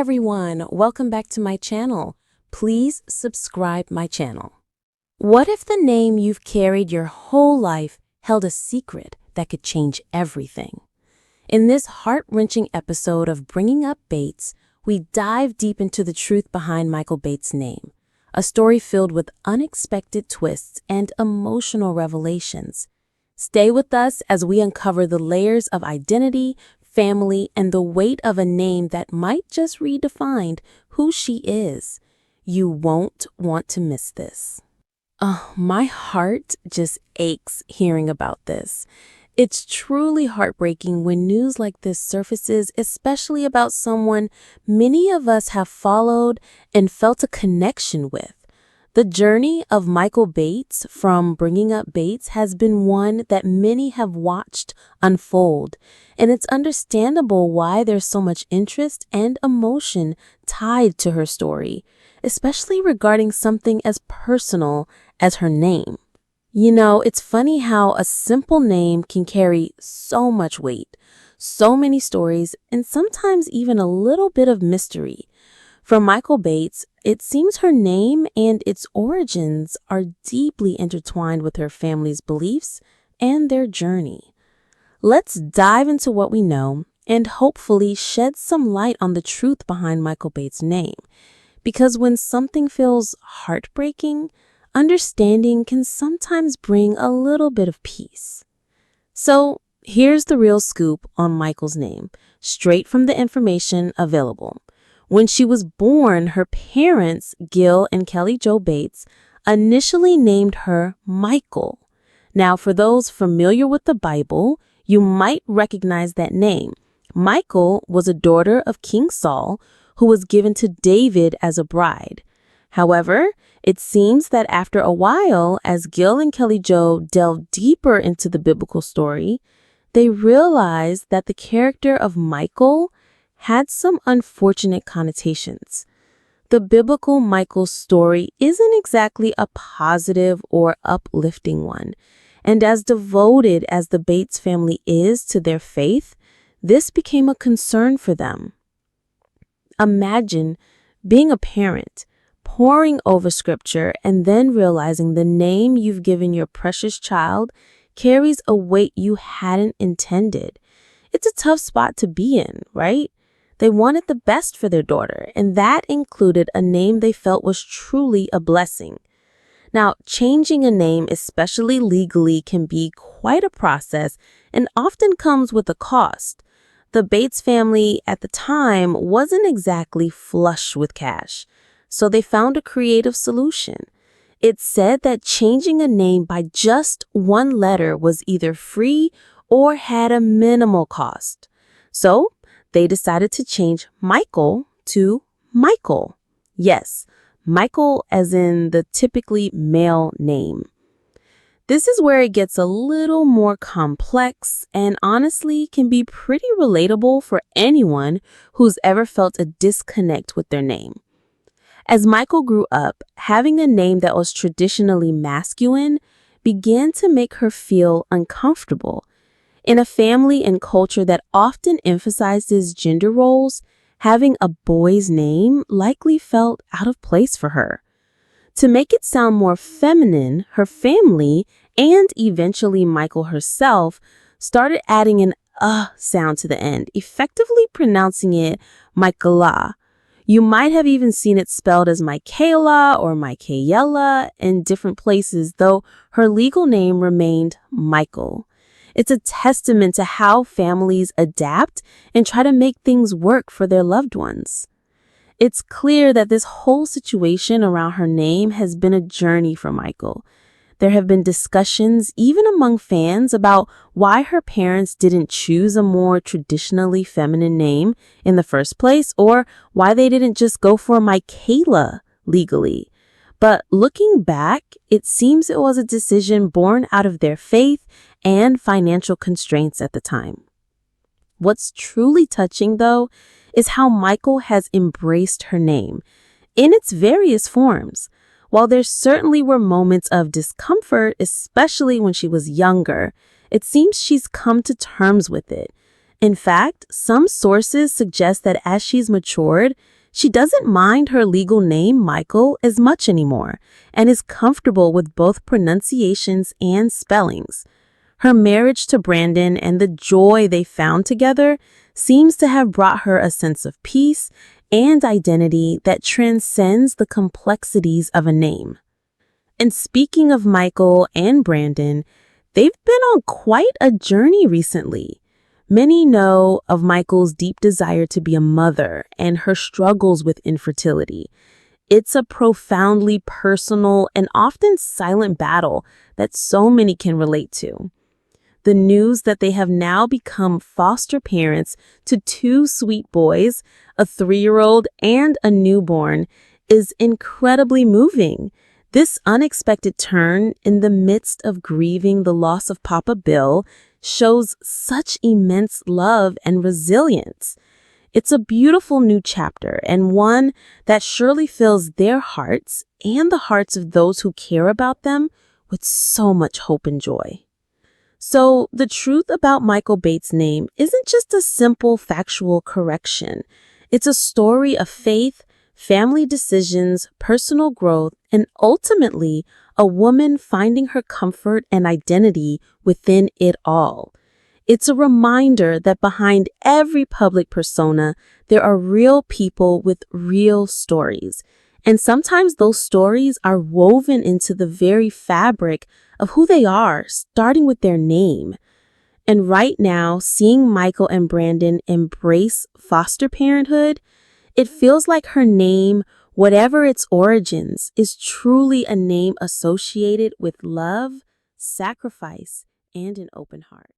everyone, welcome back to my channel. Please subscribe my channel. What if the name you've carried your whole life held a secret that could change everything? In this heart-wrenching episode of Bringing Up Bates, we dive deep into the truth behind Michael Bates' name, a story filled with unexpected twists and emotional revelations. Stay with us as we uncover the layers of identity, family, and the weight of a name that might just redefine who she is. You won't want to miss this. Oh, my heart just aches hearing about this. It's truly heartbreaking when news like this surfaces, especially about someone many of us have followed and felt a connection with. The journey of Michael Bates from Bringing Up Bates has been one that many have watched unfold, and it's understandable why there's so much interest and emotion tied to her story, especially regarding something as personal as her name. You know, it's funny how a simple name can carry so much weight, so many stories, and sometimes even a little bit of mystery. For Michael Bates, it seems her name and its origins are deeply intertwined with her family's beliefs and their journey. Let's dive into what we know and hopefully shed some light on the truth behind Michael Bates' name. Because when something feels heartbreaking, understanding can sometimes bring a little bit of peace. So here's the real scoop on Michael's name, straight from the information available. When she was born, her parents, Gil and Kelly Jo Bates, initially named her Michael. Now, for those familiar with the Bible, you might recognize that name. Michael was a daughter of King Saul, who was given to David as a bride. However, it seems that after a while, as Gil and Kelly Jo delved deeper into the biblical story, they realized that the character of Michael had some unfortunate connotations. The biblical Michael story isn't exactly a positive or uplifting one, and as devoted as the Bates family is to their faith, this became a concern for them. Imagine being a parent, poring over scripture, and then realizing the name you've given your precious child carries a weight you hadn't intended. It's a tough spot to be in, right? They wanted the best for their daughter, and that included a name they felt was truly a blessing. Now, changing a name, especially legally, can be quite a process and often comes with a cost. The Bates family at the time wasn't exactly flush with cash, so they found a creative solution. It's said that changing a name by just one letter was either free or had a minimal cost. So they decided to change Michael to Michael. Yes, Michael as in the typically male name. This is where it gets a little more complex and honestly can be pretty relatable for anyone who's ever felt a disconnect with their name. As Michael grew up, having a name that was traditionally masculine began to make her feel uncomfortable. In a family and culture that often emphasizes gender roles, having a boy's name likely felt out of place for her. To make it sound more feminine, her family, and eventually Michael herself, started adding an sound to the end, effectively pronouncing it Michaela. You might have even seen it spelled as Michaela or Michaela in different places, though her legal name remained Michael. It's a testament to how families adapt and try to make things work for their loved ones. It's clear that this whole situation around her name has been a journey for Michael. There have been discussions, even among fans, about why her parents didn't choose a more traditionally feminine name in the first place, or why they didn't just go for Michaela legally. But looking back, it seems it was a decision born out of their faith and financial constraints at the time. What's truly touching, though, is how Michael has embraced her name in its various forms. While there certainly were moments of discomfort, especially when she was younger, it seems she's come to terms with it. In fact, some sources suggest that as she's matured, she doesn't mind her legal name, Michael, as much anymore and is comfortable with both pronunciations and spellings. Her marriage to Brandon and the joy they found together seems to have brought her a sense of peace and identity that transcends the complexities of a name. And speaking of Michael and Brandon, they've been on quite a journey recently. Many know of Michael's deep desire to be a mother and her struggles with infertility. It's a profoundly personal and often silent battle that so many can relate to. The news that they have now become foster parents to two sweet boys, a 3-year-old and a newborn, is incredibly moving. This unexpected turn in the midst of grieving the loss of Papa Bill shows such immense love and resilience. It's a beautiful new chapter and one that surely fills their hearts and the hearts of those who care about them with so much hope and joy. So the truth about Michael Bates' name isn't just a simple factual correction. It's a story of faith, family decisions, personal growth, and ultimately a woman finding her comfort and identity within it all. It's a reminder that behind every public persona, there are real people with real stories. And sometimes those stories are woven into the very fabric of who they are, starting with their name. And right now, seeing Michael and Brandon embrace foster parenthood, it feels like her name, whatever its origins, is truly a name associated with love, sacrifice, and an open heart.